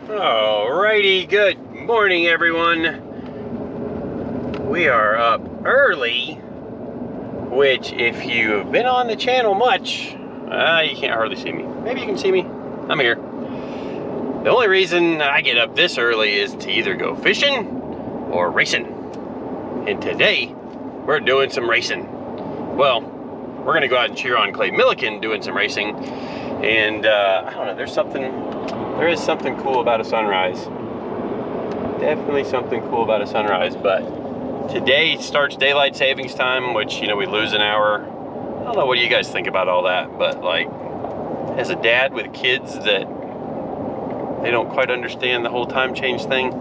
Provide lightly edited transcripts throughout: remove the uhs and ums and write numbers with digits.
Alrighty, good morning everyone. We are up early, which if you've been on the channel much, you can't hardly see me. Maybe you can see me. I'm here. The only reason I get up this early is to either go fishing or racing. And today, we're doing some racing. Well, we're gonna go out and cheer on Clay Millican doing some racing. And I don't know, there is something cool about a sunrise. Definitely something cool about a sunrise, but today starts daylight savings time, which, you know, we lose an hour. I don't know, what do you guys think about all that? But like, as a dad with kids that they don't quite understand the whole time change thing,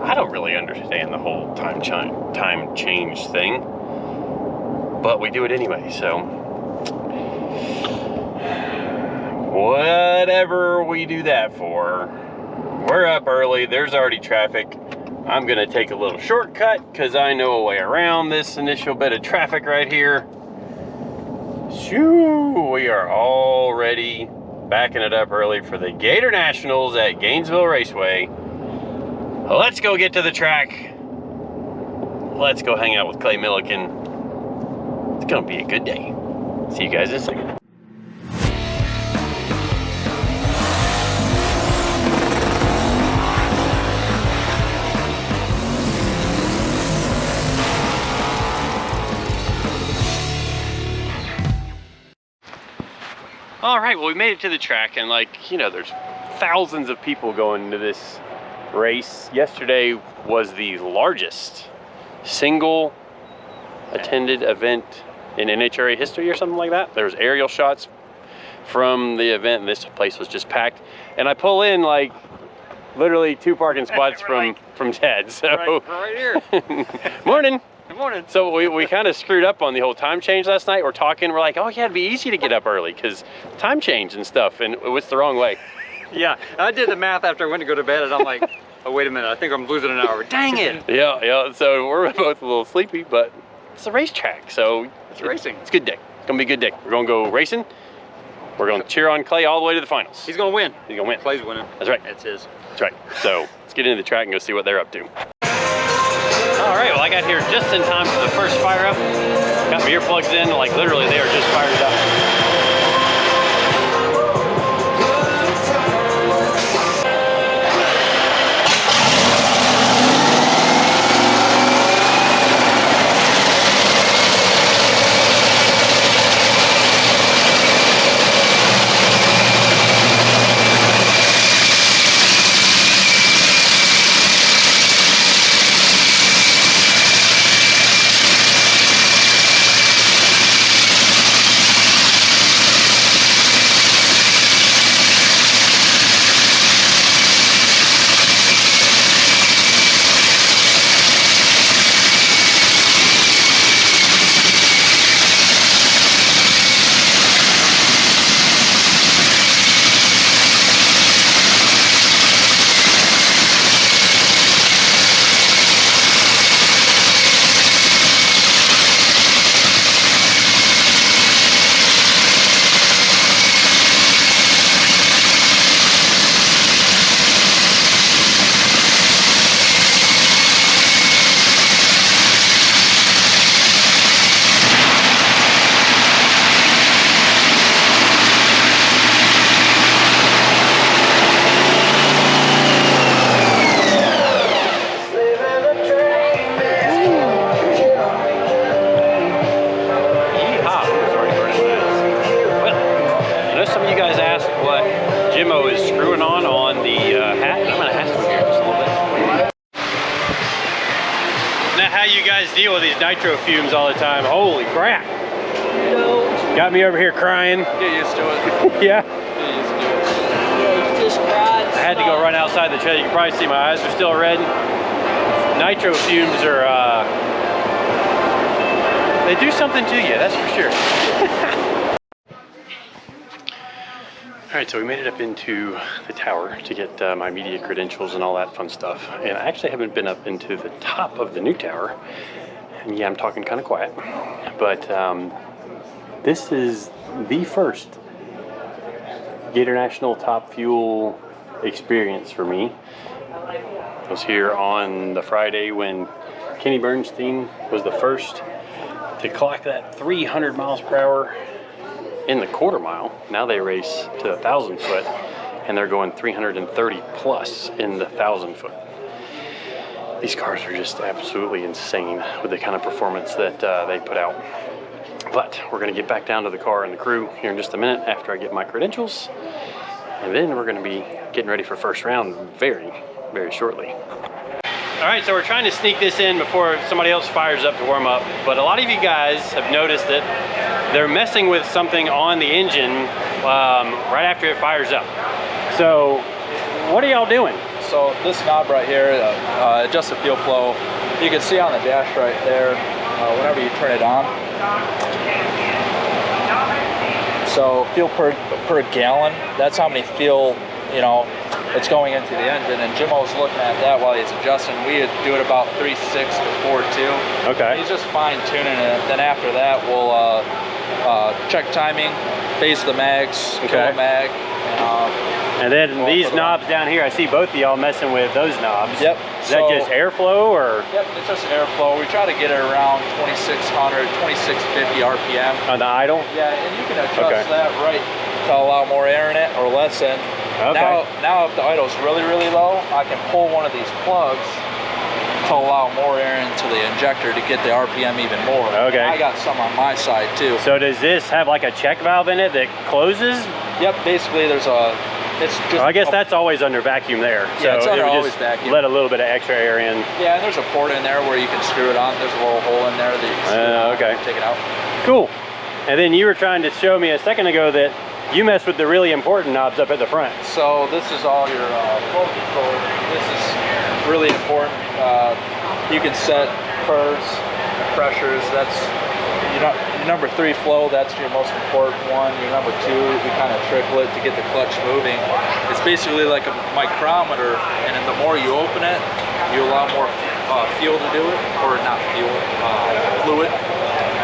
I don't really understand the whole time change thing, but we do it anyway, so whatever we do that for. We're up early, there's already traffic. I'm gonna take a little shortcut because I know a way around this initial bit of traffic right here. Shoo, we are already backing it up early for the Gator Nationals at Gainesville Raceway. Let's go get to the track. Let's go hang out with Clay Millican. It's gonna be a good day. See you guys in a second. All right, well, we made it to the track, and like, you know, there's thousands of people going into this race. Yesterday was the largest single attended event in NHRA history or something like that. There was aerial shots from the event, and this place was just packed. And I pull in like literally 2 parking spots from Ted. So right here. Morning. Good morning. So we kind of screwed up on the whole time change last night. We're talking, we're like, oh yeah, it'd be easy to get up early because time change and stuff, and it was the wrong way. Yeah, I did the math after I went to go to bed, and I'm like, oh wait a minute, I think I'm losing an hour. Dang it. Yeah, so we're both a little sleepy, but it's a racetrack, so it's racing. It's a good day. It's gonna be a good day. We're gonna go racing. We're gonna cheer on Clay all the way to the finals. He's gonna win. He's gonna win. Clay's winning. That's right. It's his. That's right. So let's get into the track and go see what they're up to. All right, well, I got here just in time for the first fire up. Got my earplugs in, like literally they are just fired up. Deal with these nitro fumes all the time. Holy crap. Got me over here crying. Get used to it. Yeah. Get used to it. You just cried. I had to go run outside the trailer. You can probably see my eyes are still red. Nitro fumes are, they do something to you, that's for sure. Alright, so we made it up into the tower to get my media credentials and all that fun stuff. And I actually haven't been up into the top of the new tower. And yeah, I'm talking kind of quiet. But this is the first Gator National Top Fuel experience for me. I was here on the Friday when Kenny Bernstein was the first to clock that 300 miles per hour in the quarter mile. Now they race to 1,000 foot and they're going 330 plus in the 1,000 foot. These cars are just absolutely insane with the kind of performance that they put out. But we're gonna get back down to the car and the crew here in just a minute after I get my credentials. And then we're gonna be getting ready for first round very, very shortly. All right, so we're trying to sneak this in before somebody else fires up to warm up. But a lot of you guys have noticed that they're messing with something on the engine right after it fires up. So what are y'all doing? So this knob right here adjusts the fuel flow. You can see on the dash right there whenever you turn it on. So fuel per gallon, that's how many fuel, you know, it's going into the engine. And Jimmo's looking at that while he's adjusting. We do it about 3.6 to 4.2. Okay. He's just fine tuning it. Then after that, we'll check timing, phase the mags, kill the mag. And then these knobs down here, I see both of y'all messing with those knobs. Yep. Is that just airflow or? Yep, it's just airflow. We try to get it around 2,600, 2,650 RPM. On the idle? Yeah, and you can adjust that right to allow more air in it or less in. Okay. Now if the idle's really, really low, I can pull one of these plugs to allow more air into the injector to get the RPM even more. Okay. I got some on my side too. So does this have like a check valve in it that closes? Yep, basically there's a, it's just... Well, I guess that's always under vacuum there. Yeah, so it's under it would always just vacuum. let a little bit of extra air in. Yeah, and there's a port in there where you can screw it on. There's a little hole in there that you can screw it on okay. and take it out. Cool. And then you were trying to show me a second ago that you mess with the really important knobs up at the front. So this is all your flow control. This is really important. You can set curves, pressures. That's your number 3 flow. That's your most important one. Your number 2, we kind of trickle it to get the clutch moving. It's basically like a micrometer, and the more you open it, you allow more fuel to do it, or not fuel, fluid.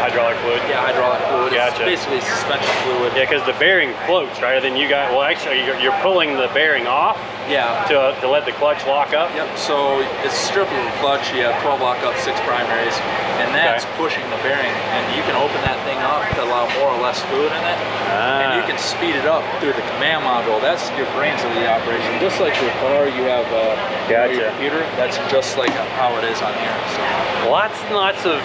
Hydraulic fluid? Yeah, hydraulic fluid. Gotcha. It's basically suspension fluid. Yeah, because the bearing floats, right? Then you got, well, actually, you're pulling the bearing off. Yeah. To let the clutch lock up. Yep. So it's stripping the clutch. You have 12 lock up, 6 primaries, and that's pushing the bearing. And you can open that thing up to allow more or less fluid in it, and you can speed it up through the command module. That's your brains of the operation. Just like your car, you have your computer. That's just like how it is on here. So. Lots and lots of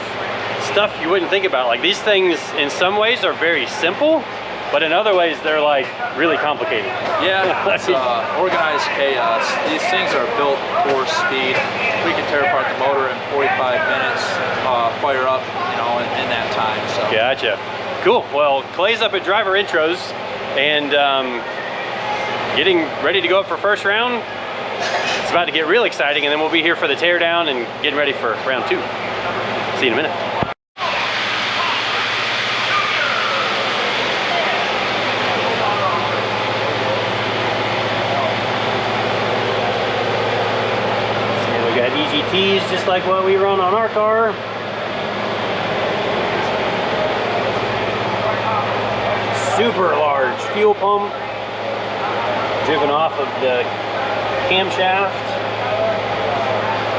stuff you wouldn't think about. Like these things in some ways are very simple, but in other ways they're like really complicated. Yeah, it's organized chaos. These things are built for speed. We can tear apart the motor in 45 minutes, fire up, you know, in that time. So. Gotcha. Cool. Well, Clay's up at driver intros and getting ready to go up for first round. It's about to get real exciting, and then we'll be here for the teardown and getting ready for round 2. See you in a minute. EGTs just like what we run on our car. Super large fuel pump driven off of the camshaft.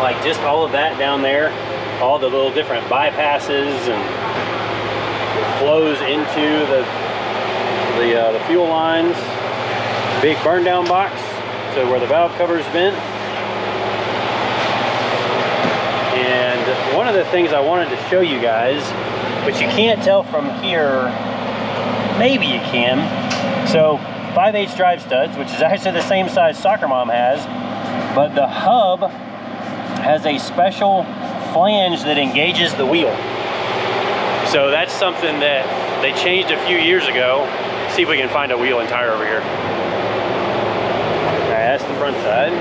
Like just all of that down there, all the little different bypasses and flows into the fuel lines. Big burn down box, so where the valve covers vent. And one of the things I wanted to show you guys, but you can't tell from here, maybe you can. So 5/8 drive studs, which is actually the same size Soccer Mom has, but the hub has a special flange that engages the wheel. So that's something that they changed a few years ago. Let's see if we can find a wheel and tire over here. All right, that's the front side.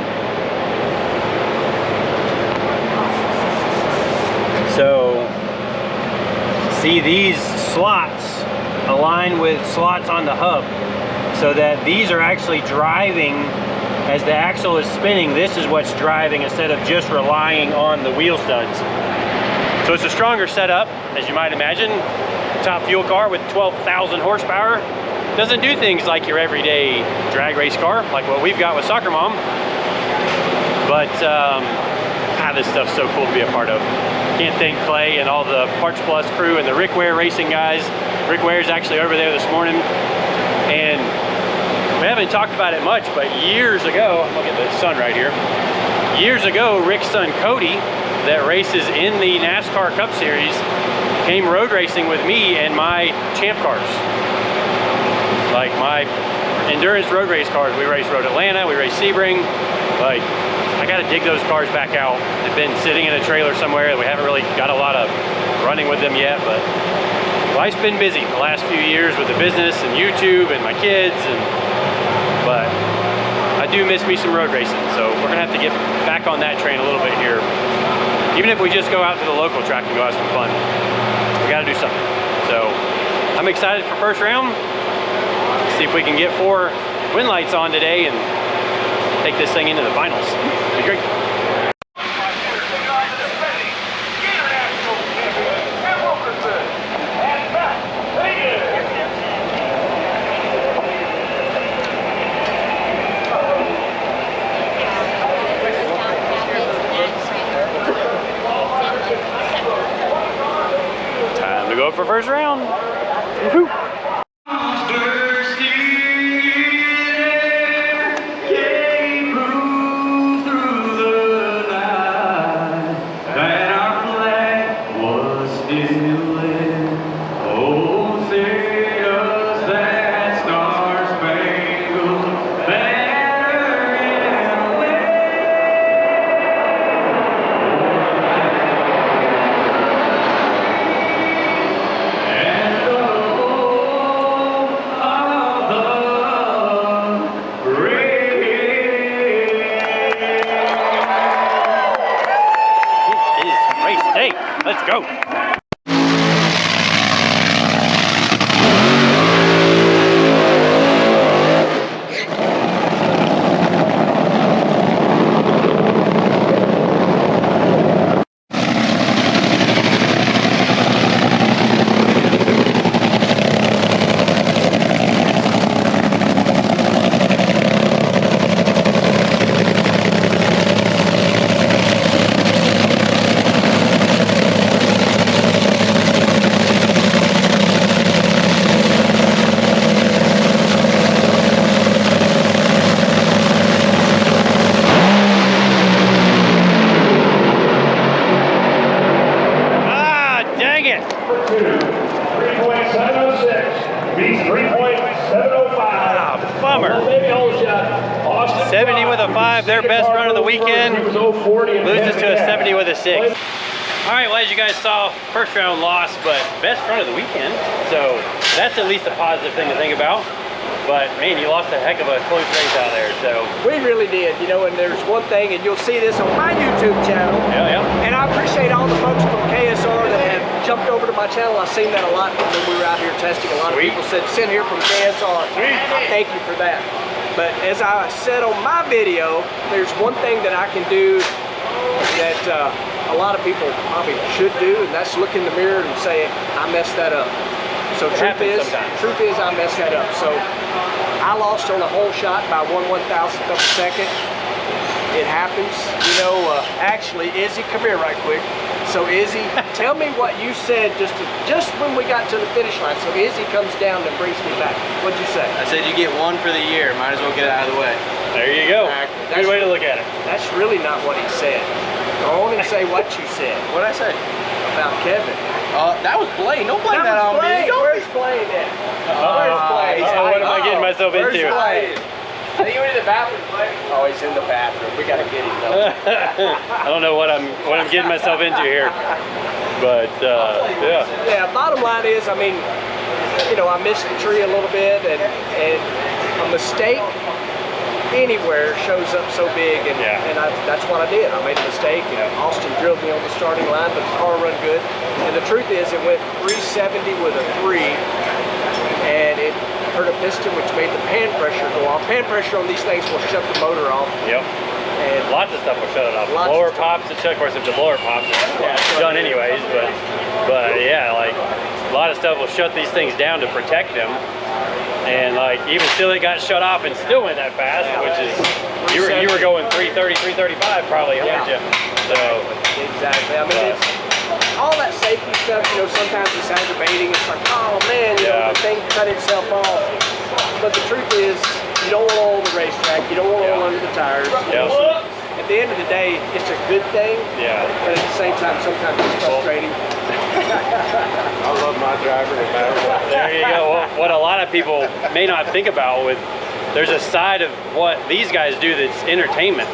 So, see these slots align with slots on the hub so that these are actually driving as the axle is spinning. This is what's driving instead of just relying on the wheel studs. So it's a stronger setup, as you might imagine. Top fuel car with 12,000 horsepower. doesn't do things like your everyday drag race car, like what we've got with Soccer Mom. But this stuff's so cool to be a part of. Can't thank Clay and all the Parts Plus crew and the Rick Ware racing guys. Rick Ware's actually over there this morning, and we haven't talked about it much, but years ago, I'll get the sun right here. Years ago, Rick's son Cody, that races in the NASCAR Cup Series, came road racing with me and my champ cars. Like my endurance road race cars. We raced Road Atlanta, we raced Sebring. Like, I gotta dig those cars back out. They've been sitting in a trailer somewhere. We haven't really got a lot of running with them yet, but life's been busy the last few years with the business and YouTube and my kids, but I do miss me some road racing, so we're gonna have to get back on that train a little bit here. Even if we just go out to the local track and go have some fun, we gotta do something. So I'm excited for first round. See if we can get 4 win lights on today and take this thing into the finals. It'll be great. Time to go for first round. Woohoo! Let's go. 70 with a 5, their best run of the weekend. Loses to a 70 with a 6. All right, well, as you guys saw, first round loss, but best run of the weekend. So that's at least a positive thing to think about. But man, you lost a heck of a close race out there. So we really did, you know. And there's one thing, and you'll see this on my YouTube channel. Yeah. And I appreciate all the folks from KSR that have jumped over to my channel. I've seen that a lot when we were out here testing. A lot of people said, "Send here from KSR." I thank you for that. But as I said on my video, there's one thing that I can do that a lot of people probably should do, and that's look in the mirror and say, "I messed that up." So truth is I messed that up. So I lost on a hole shot by 1/1000th of a second. It happens, you know. Actually, Izzy, come here right quick. So Izzy, tell me what you said just when we got to the finish line. So Izzy comes down and brings me back. What'd you say? I said you get one for the year. Might as well get it out of the way. There you go. Exactly. Good way to look at it. That's really not what he said. Go on and say what you said. What'd I say? About Kevin. That was Blaine. Don't blame that on me. Where's Blaine at? Where's Blaine? What am I getting myself into? Where's Blaine? I think he went to the bathroom, Blaine. Oh, he's in the bathroom. We gotta get him though. I don't know what I'm getting myself into here, but yeah. Yeah. Bottom line is, I mean, you know, I missed the tree a little bit, and a mistake anywhere shows up so big, and that's what I did. I made a mistake, and Austin drilled me on the starting line, but the car run good. And the truth is, it went 370 with a 3, and it hurt a piston, which made the pan pressure go off. Pan pressure on these things will shut the motor off. Yep. And lots of stuff will shut it off. Blower pops, of course, if the blower pops, it's done anyways. But yeah, like a lot of stuff will shut these things down to protect them. And like even still, it got shut off and still went that fast, which is you were going 330, 335 probably, weren't you? So exactly. I mean, it's all that safety stuff. You know, sometimes it's aggravating. It's like, oh man, you know, the thing cut itself off. But the truth is, you don't want to oil the racetrack. You don't want to oil under the tires. At the end of the day, it's a good thing. But at the same time, sometimes it's frustrating. I love my driver no matter what. There you go. Well, what a lot of people may not think about with, there's a side of what these guys do that's entertainment.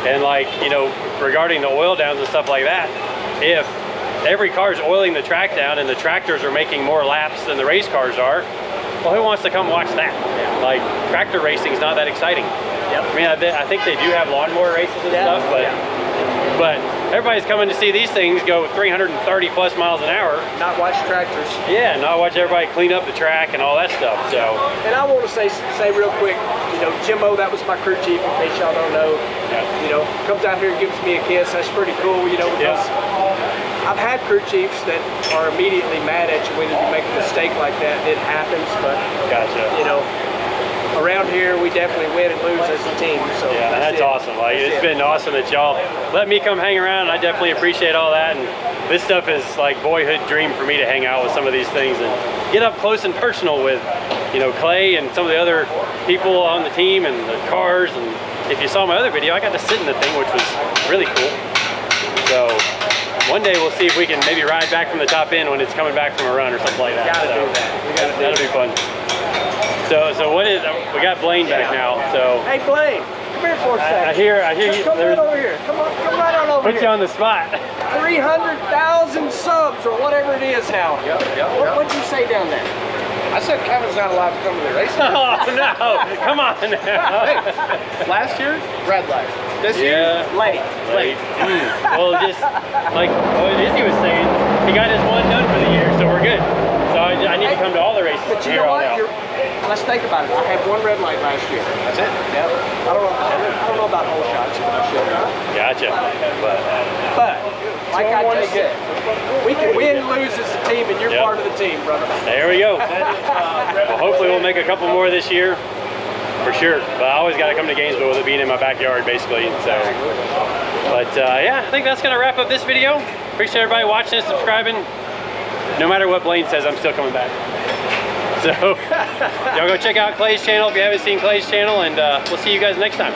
And like, you know, regarding the oil downs and stuff like that, if every car's oiling the track down and the tractors are making more laps than the race cars are, well, who wants to come watch that? Like, tractor racing is not that exciting. I mean, I think they do have lawnmower races and stuff, but everybody's coming to see these things go 330 plus miles an hour. Not watch tractors. Yeah, not watch everybody clean up the track and all that stuff. So. And I want to say real quick, you know, Jimbo, that was my crew chief, in case y'all don't know. You know, comes out here and gives me a kiss. That's pretty cool, you know, because I've had crew chiefs that are immediately mad at you when you make a mistake like that. It happens, but you know, around here we definitely win and lose as a team. So that's awesome. Like it's been awesome that y'all let me come hang around. I definitely appreciate all that. And this stuff is like boyhood dream for me to hang out with some of these things and get up close and personal with, you know, Clay and some of the other people on the team and the cars. And if you saw my other video, I got to sit in the thing, which was really cool. So one day we'll see if we can maybe ride back from the top end when it's coming back from a run or something like that. Gotta do that. We gotta do that'll be fun. So what is, we got Blaine back now, so. Hey Blaine, come here for a second. I hear you. Come right over here. Come right on over here. Put you on the spot. 300,000 subs or whatever it is now. What'd you say down there? I said Kevin's not allowed to come to the race. Oh no, come on now. Hey, last year, red light. This year, late. Well, just like what Izzy was saying, he got his one done for the year, so we're good. So I need to come to all the races. But you know what? Let's think about it. I had one red light last year. That's it. I don't know about whole shots, but I should. Gotcha. But like I just said, we can win and lose as a team, and you're part of the team, brother. There we go. Well, hopefully we'll make a couple more this year, for sure. But I always got to come to Gainesville with it being in my backyard, basically. So, but yeah, I think that's gonna wrap up this video. Appreciate everybody watching and subscribing. No matter what Blaine says, I'm still coming back. So, y'all go check out Clay's channel if you haven't seen Clay's channel, and we'll see you guys next time.